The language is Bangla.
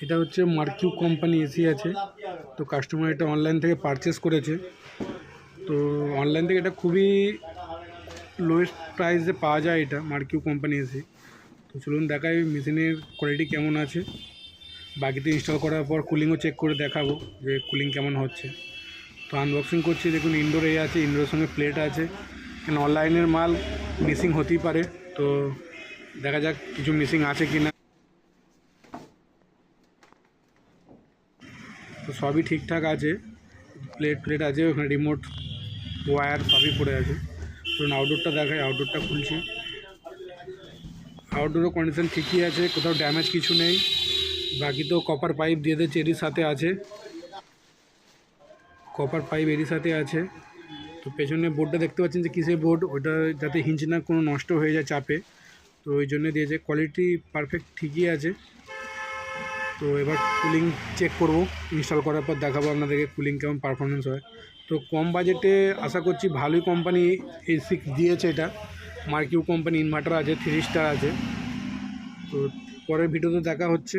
এটা হচ্ছে মার্কিউ কোম্পানি এসি আছে। তো কাস্টমার এটা অনলাইন থেকে পারচেস করেছে। তো অনলাইন থেকে এটা খুবই লোয়েস্ট প্রাইসে পাওয়া যায় এটা মার্কিউ কোম্পানি এসি। তো চলুন দেখাই মেশিনের কোয়ালিটি কেমন আছে। বাকিতে ইনস্টল করার পর কুলিংও চেক করে দেখাবো যে কুলিং কেমন হচ্ছে। তো আনবক্সিং করছি। দেখুন ইনডোর আছে, ইনডোরের সঙ্গে প্লেট আছে। কেন অনলাইনের মাল মিসিং হতেই পারে, তো দেখা যাক কিছু মিসিং আছে কি না। তো সবই ঠিকঠাক আছে, প্লেট আছে, ওখানে রিমোট ওয়্যার সবই পড়ে আছে। তো আউটডোরটা দেখাই, আউটডোরটা খুলছি। আউটডোরও কন্ডিশন ঠিকই আছে, কোথাও ড্যামেজ কিছু নেই। বাকি তো কপার পাইপ দিয়ে দিয়েছে, এরই সাথে আছে কপার পাইপ এরই সাথে আছে। তো পেছনে বোর্ডটা দেখতে পাচ্ছেন যে কিসের বোর্ড, ওটা যাতে হিঞ্চ না কোনো নষ্ট হয়ে যায় চাপে, তো ওই জন্য দিয়েছে। কোয়ালিটি পারফেক্ট ঠিকই আছে। তো এবার কুলিং চেক করব, ইনস্টল করার পর দেখাবো আপনাদেরকে কুলিং কেমন পারফরমেন্স হয়। তো কম বাজেটে আশা করছি ভালোই কোম্পানি এসি দিয়েছে। এটা মার্কিউ কোম্পানি, ইনভার্টার আছে, 3 স্টার আছে। তো পরের ভিডিওতে দেখা হচ্ছে।